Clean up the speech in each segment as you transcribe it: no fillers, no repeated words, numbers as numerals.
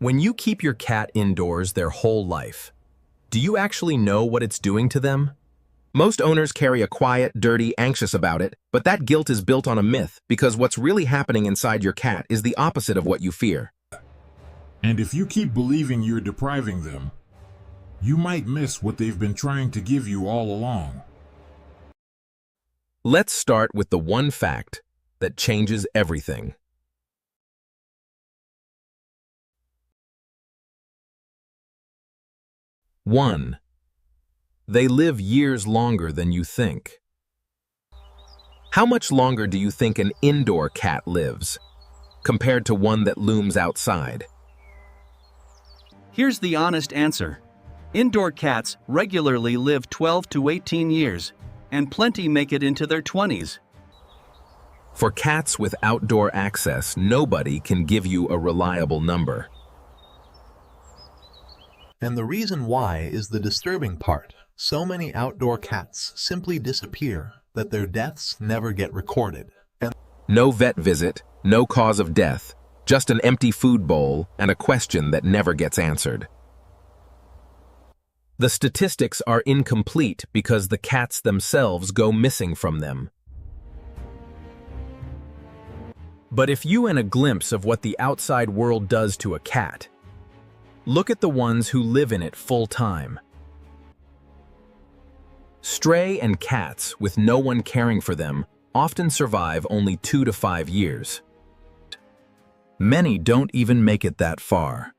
When you keep your cat indoors their whole life, do you actually know what it's doing to them? Most owners carry a quiet, dirty, anxious about it, but that guilt is built on a myth because what's really happening inside your cat is the opposite of what you fear. And if you keep believing you're depriving them, you might miss what they've been trying to give you all along. Let's start with the one fact that changes everything. One, they live years longer than you think. How much longer do you think an indoor cat lives compared to one that looms outside? Here's the honest answer. Indoor cats regularly live 12 to 18 years, and plenty make it into their 20s. For cats with outdoor access, nobody can give you a reliable number. And the reason why is the disturbing part. So many outdoor cats simply disappear that their deaths never get recorded. And no vet visit, no cause of death, just an empty food bowl and a question that never gets answered. The statistics are incomplete because the cats themselves go missing from them. But if you want a glimpse of what the outside world does to a cat, look at the ones who live in it full time. Stray and cats with no one caring for them often survive only 2 to 5 years. Many don't even make it that far.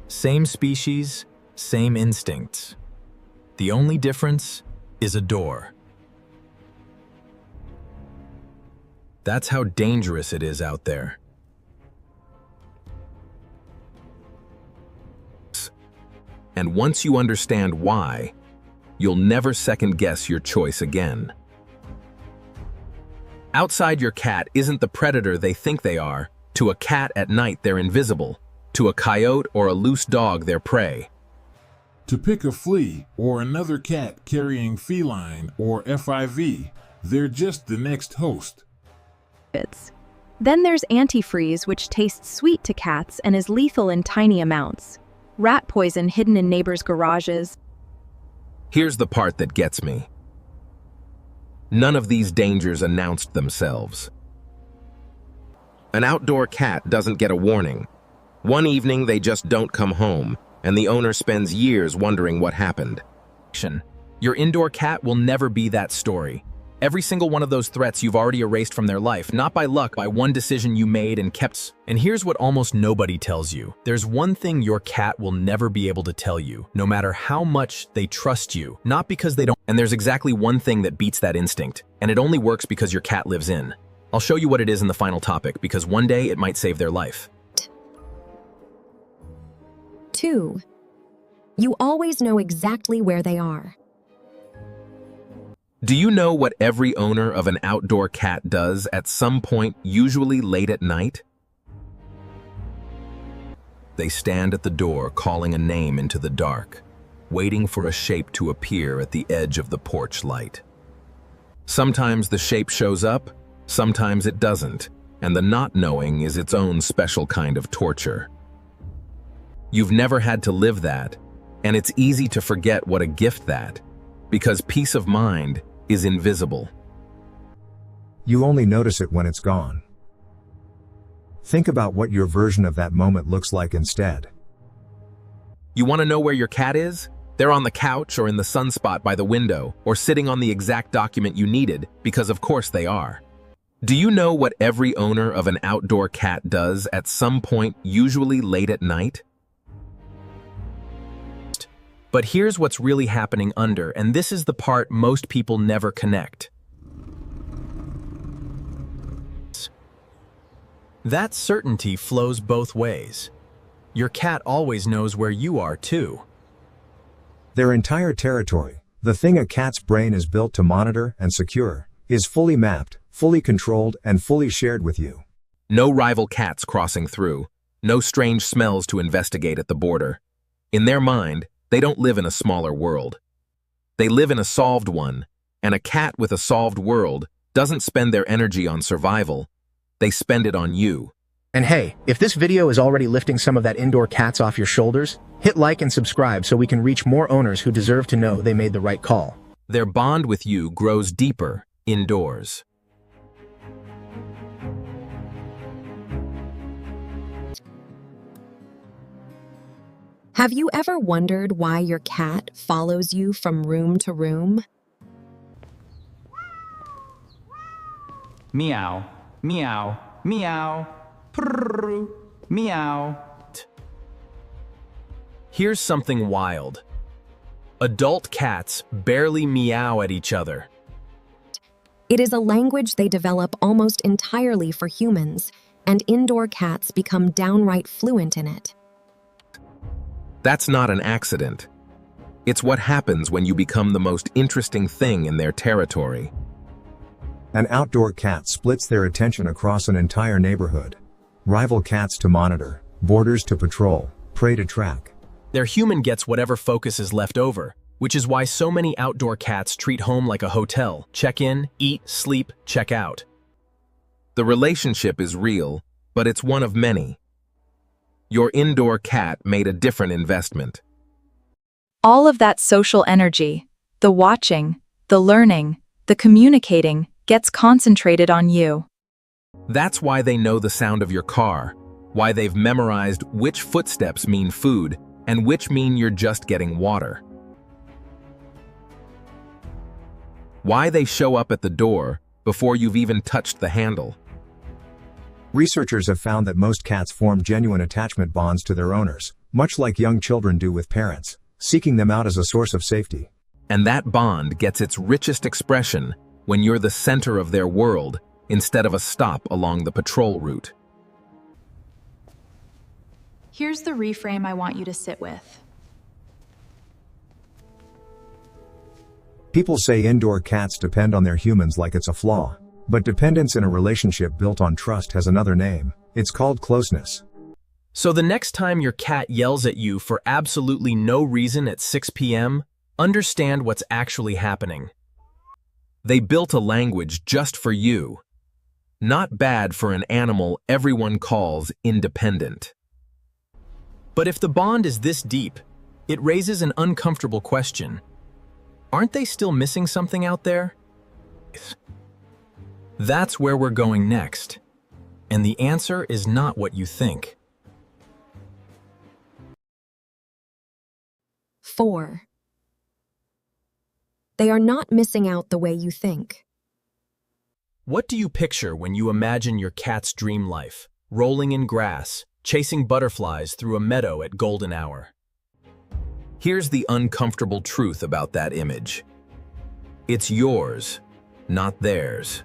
Same species, same instincts. The only difference is a door. That's how dangerous it is out there. And once you understand why, you'll never second-guess your choice again. Outside your cat isn't the predator they think they are. To a cat at night, they're invisible. To a coyote or a loose dog, they're prey. To pick a flea or another cat carrying feline or FIV, they're just the next host. Then there's antifreeze, which tastes sweet to cats and is lethal in tiny amounts. Rat poison hidden in neighbors' garages. Here's the part that gets me. None of these dangers announced themselves. An outdoor cat doesn't get a warning. One evening, they just don't come home, and the owner spends years wondering what happened. Your indoor cat will never be that story. Every single one of those threats you've already erased from their life, not by luck, by one decision you made and kept. And here's what almost nobody tells you. There's one thing your cat will never be able to tell you, no matter how much they trust you, not because they don't. And there's exactly one thing that beats that instinct, and it only works because your cat lives in. I'll show you what it is in the final topic, because one day it might save their life. 2. You always know exactly where they are. Do you know what every owner of an outdoor cat does at some point, usually late at night? They stand at the door calling a name into the dark, waiting for a shape to appear at the edge of the porch light. Sometimes the shape shows up, sometimes it doesn't, and the not knowing is its own special kind of torture. You've never had to live that, and it's easy to forget what a gift that, because peace of mind is invisible. You only notice it when it's gone. Think about what your version of that moment looks like instead. You want to know where your cat is? They're on the couch or in the sunspot by the window, or sitting on the exact document you needed, because of course they are. Do you know what every owner of an outdoor cat does at some point, usually late at night? But here's what's really happening under, and this is the part most people never connect. That certainty flows both ways. Your cat always knows where you are, too. Their entire territory, the thing a cat's brain is built to monitor and secure, is fully mapped, fully controlled, and fully shared with you. No rival cats crossing through, no strange smells to investigate at the border. In their mind, they don't live in a smaller world. They live in a solved one, and a cat with a solved world doesn't spend their energy on survival, They spend it on you. And hey, if this video is already lifting some of that indoor cats off your shoulders, hit like and subscribe so we can reach more owners who deserve to know they made the right call. Their bond with you grows deeper indoors. Have you ever wondered why your cat follows you from room to room? Meow, meow, meow, prrrr, meow. Here's something wild. Adult cats barely meow at each other. It is a language they develop almost entirely for humans, and indoor cats become downright fluent in it. That's not an accident. It's what happens when you become the most interesting thing in their territory. An outdoor cat splits their attention across an entire neighborhood. Rival cats to monitor, boarders to patrol, prey to track. Their human gets whatever focus is left over, which is why so many outdoor cats treat home like a hotel. Check in, eat, sleep, check out. The relationship is real, but it's one of many. Your indoor cat made a different investment. All of that social energy, the watching, the learning, the communicating, gets concentrated on you. That's why they know the sound of your car, why they've memorized which footsteps mean food and which mean you're just getting water. Why they show up at the door before you've even touched the handle. Researchers have found that most cats form genuine attachment bonds to their owners, much like young children do with parents, seeking them out as a source of safety. And that bond gets its richest expression when you're the center of their world instead of a stop along the patrol route. Here's the reframe I want you to sit with. People say indoor cats depend on their humans like it's a flaw. But dependence in a relationship built on trust has another name. It's called closeness. So the next time your cat yells at you for absolutely no reason at 6 p.m., understand what's actually happening. They built a language just for you. Not bad for an animal everyone calls independent. But if the bond is this deep, it raises an uncomfortable question. Aren't they still missing something out there? That's where we're going next. And the answer is not what you think. 4. They are not missing out the way you think. What do you picture when you imagine your cat's dream life, rolling in grass, chasing butterflies through a meadow at golden hour? Here's the uncomfortable truth about that image. It's yours, not theirs.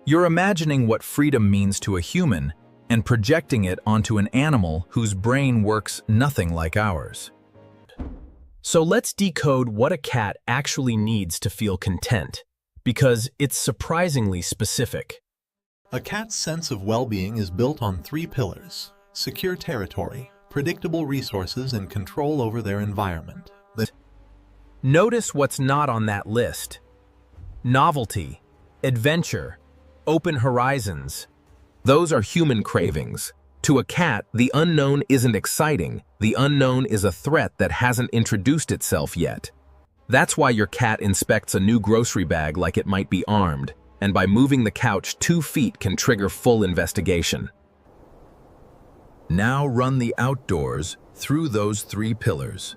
You're imagining what freedom means to a human and projecting it onto an animal whose brain works nothing like ours. So let's decode what a cat actually needs to feel content, because it's surprisingly specific. A cat's sense of well-being is built on 3 pillars: secure territory, predictable resources, and control over their environment. Notice what's not on that list. Novelty, adventure, open horizons. Those are human cravings. To a cat, the unknown isn't exciting. The unknown is a threat that hasn't introduced itself yet. That's why your cat inspects a new grocery bag like it might be armed, and by moving the couch 2 feet can trigger full investigation. Now run the outdoors through those 3 pillars.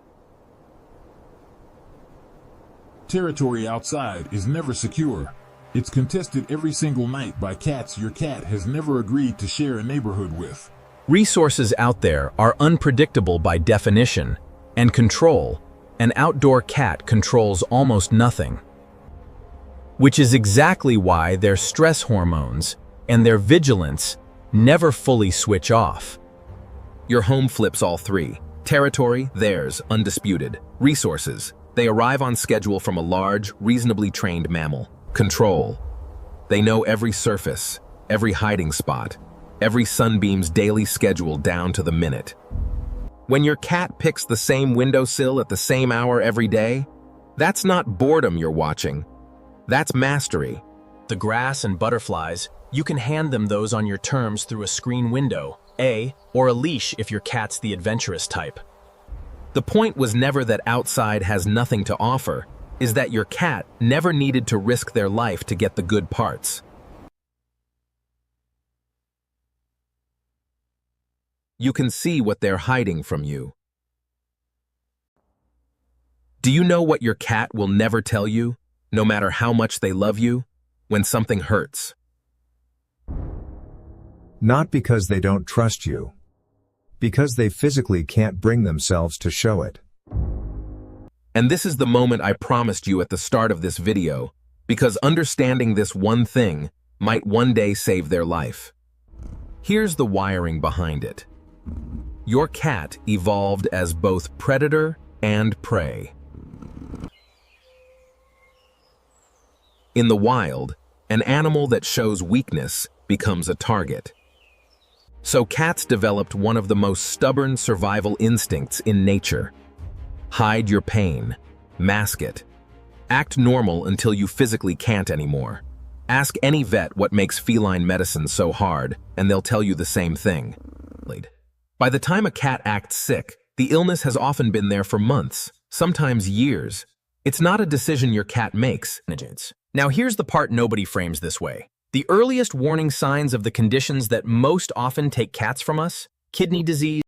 Territory outside is never secure. It's contested every single night by cats your cat has never agreed to share a neighborhood with. Resources out there are unpredictable by definition, and control. An outdoor cat controls almost nothing. Which is exactly why their stress hormones and their vigilance never fully switch off. Your home flips all 3. Territory, theirs, undisputed. Resources, they arrive on schedule from a large, reasonably trained mammal. Control, they know every surface, every hiding spot, every sunbeam's daily schedule down to the minute. When your cat picks the same windowsill at the same hour every day, that's not boredom you're watching. That's mastery. The grass and butterflies You can hand them those on your terms through a screen window, or a leash if your cat's the adventurous type. The point was never that outside has nothing to offer, is that your cat never needed to risk their life to get the good parts. You can see what they're hiding from you. Do you know what your cat will never tell you, no matter how much they love you, when something hurts? Not because they don't trust you. Because they physically can't bring themselves to show it. And this is the moment I promised you at the start of this video, because understanding this one thing might one day save their life. Here's the wiring behind it. Your cat evolved as both predator and prey. In the wild, an animal that shows weakness becomes a target. So cats developed one of the most stubborn survival instincts in nature. Hide your pain. Mask it. Act normal until you physically can't anymore. Ask any vet what makes feline medicine so hard, and they'll tell you the same thing. By the time a cat acts sick, the illness has often been there for months, sometimes years. It's not a decision your cat makes. Now here's the part nobody frames this way. The earliest warning signs of the conditions that most often take cats from us: kidney disease,